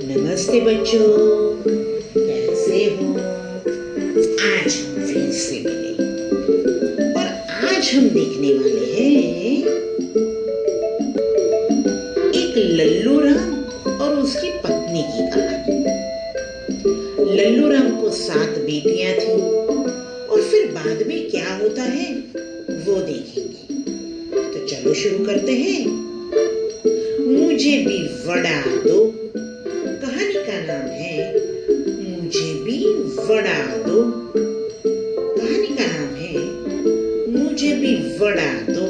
नमस्ते बच्चों, कैसे हो? आज हम फिर से मिले और आज हम देखने वाले हैं एक लल्लू राम और उसकी पत्नी की कहानी। लल्लू राम को 7 बेटियां थी और फिर बाद में क्या होता है वो देखेंगे। तो चलो शुरू करते हैं। मुझे भी वड़ा दो। कहानी का नाम है मुझे भी वड़ा दो। कहानी का नाम है मुझे भी वड़ा दो।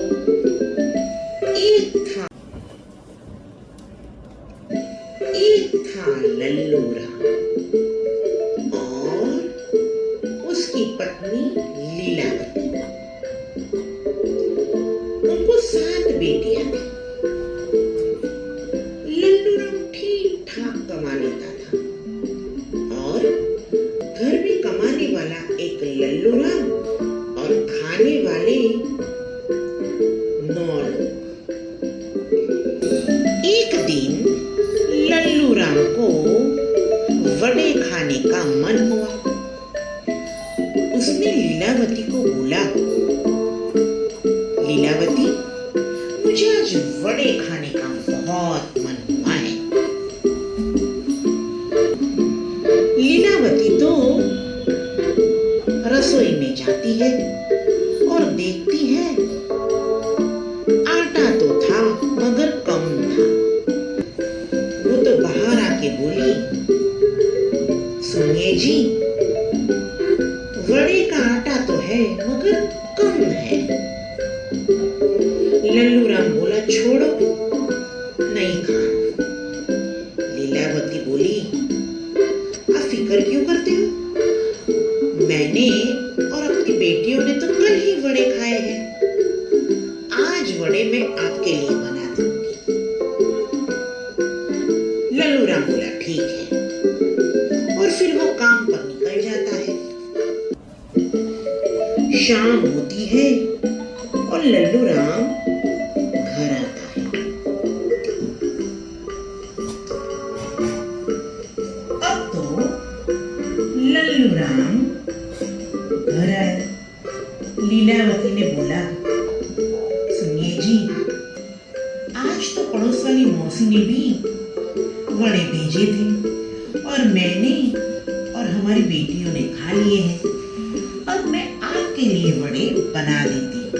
एक था लल्लू राम और उसकी पत्नी लीलावती। उनको 7 बेटियां थी। लल्लू राम ठीक ठाक कमा लेता था और घर में कमाने वाला एक लल्लू राम और खाने वाले 9 लोग। एक दिन लल्लू राम को वड़े खाने का मन हुआ। उसने लीलावती को बोला, लीलावती, मुझे आज वड़े खाने का बहुत मन हुआ है। लीलावती तो रसोई में जाती है और देखती है आटा तो था मगर कम था। वो तो बाहर आके बोली, सुनिए जी, वड़े का आटा तो है मगर कम है। लल्लू राम बोला, छोड़ो, नहीं खाना। लीलावती बोली, आप फिक्र क्यों करते हो? मैंने और अपनी बेटियों ने तो कल ही वड़े खाए हैं। आज वड़े मैं आपके लिए बना दूंगी। लल्लू राम बोला, ठीक है, और फिर वो काम पर निकल जाता है। शाम होती है और लल्लू राम घर आता है। अब तो लल्लू राम घर आया। लीलावती ने बोला, सुनिए जी, आज तो पड़ोस वाली मौसी ने भी वड़े भेजे थे और मैंने और हमारी बेटियों ने खा लिए हैं। अब मैं आपके लिए वड़े बना देती हूँ।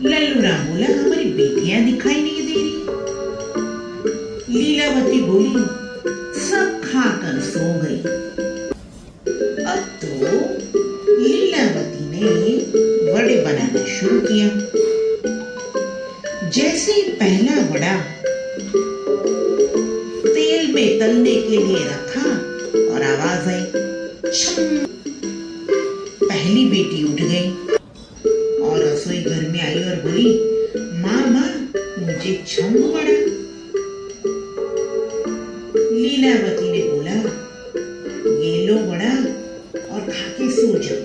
लल्लू राम बोला, हमारी बेटियां दिखाई नहीं दे रही। लीलावती बोली, सब खाकर सो गई। अब तो लीलावती ने वड़े बनाना शुरू किया। जैसे ही पहला वड़ा तेल में तलने के लिए रखा और आवाज आई, छम। पहली बेटी उठ गई और रसोई घर में आई और बोली, माँ माँ, मुझे छम वड़ा। लीलावती ने बोला, ये लो वड़ा और खा के सो जाओ।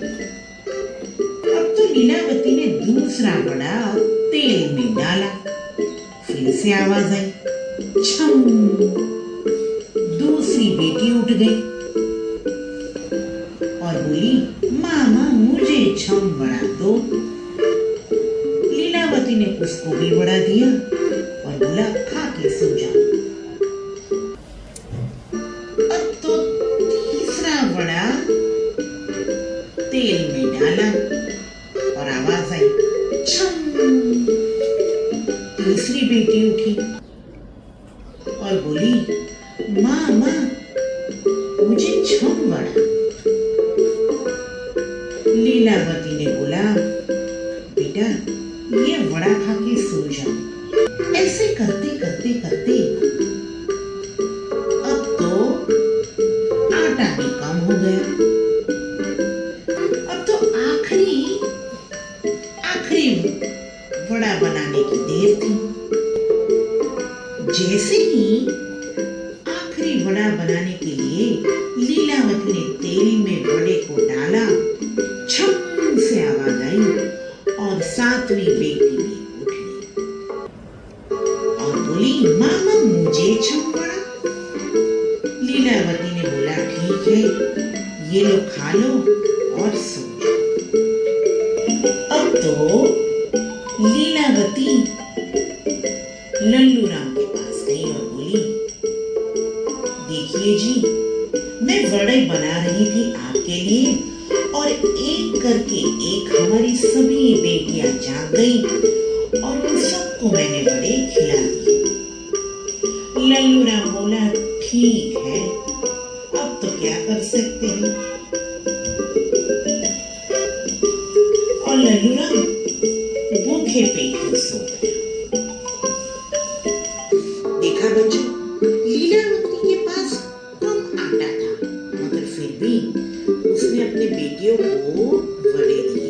अब तो लीलावती ने दूसरा वड़ा तेल में डाला। फिर से आवाज आई, छम। दूसरी बेटी उठ गई और बोली, मामा, मुझे छम वड़ा दो। लीलावती ने उसको भी वड़ा दिया और बोला, खा के सो जाओ। अब तो तीसरा वड़ा तेल में डाला और आवाज आई, छम। तीसरी बेटी उठी और बोली, माँ माँ, मुझे छम वड़ा। लीलावती ने बोला, बेटा, ये वड़ा खा के सो जाओ। ऐसे करते करते करते अब तो आटा भी कम हो गया। अब तो आखिरी वड़ा बनाने की देर थी। जैसे ही आखिरी वड़ा बनाने के लिए लीलावती ने तेल में वड़े को डाला, छम से आवाज आई और 7वीं बेटी भी उठ गई और छूट पड़ा। लीलावती ने बोला, ठीक है, ये लो खा लो और सो जाओ। अब तो लीलावती लल्लू राम के पास गई और बोली, देखिए जी, मैं वड़े बना रही थी आपके लिए और एक करके एक हमारी सभी बेटियां जाग गई और उन सबको मैंने वड़े खिला दिए। लल्लू राम बोला, ठीक है, अब तो क्या कर सकते हैं। और लल्लू राम भूखे पेट ही सो गया। देखा बच्चों, लीलावती के पास कम आटा था, मगर फिर भी उसने अपने बेटियों को वड़े दिए।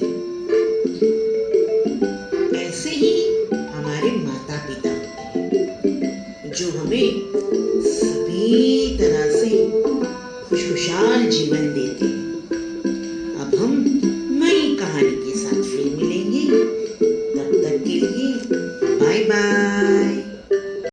ऐसे ही हमारे माता पिता होते हैं, जो हमें सभी तरह से खुशहाल जीवन देते हैं।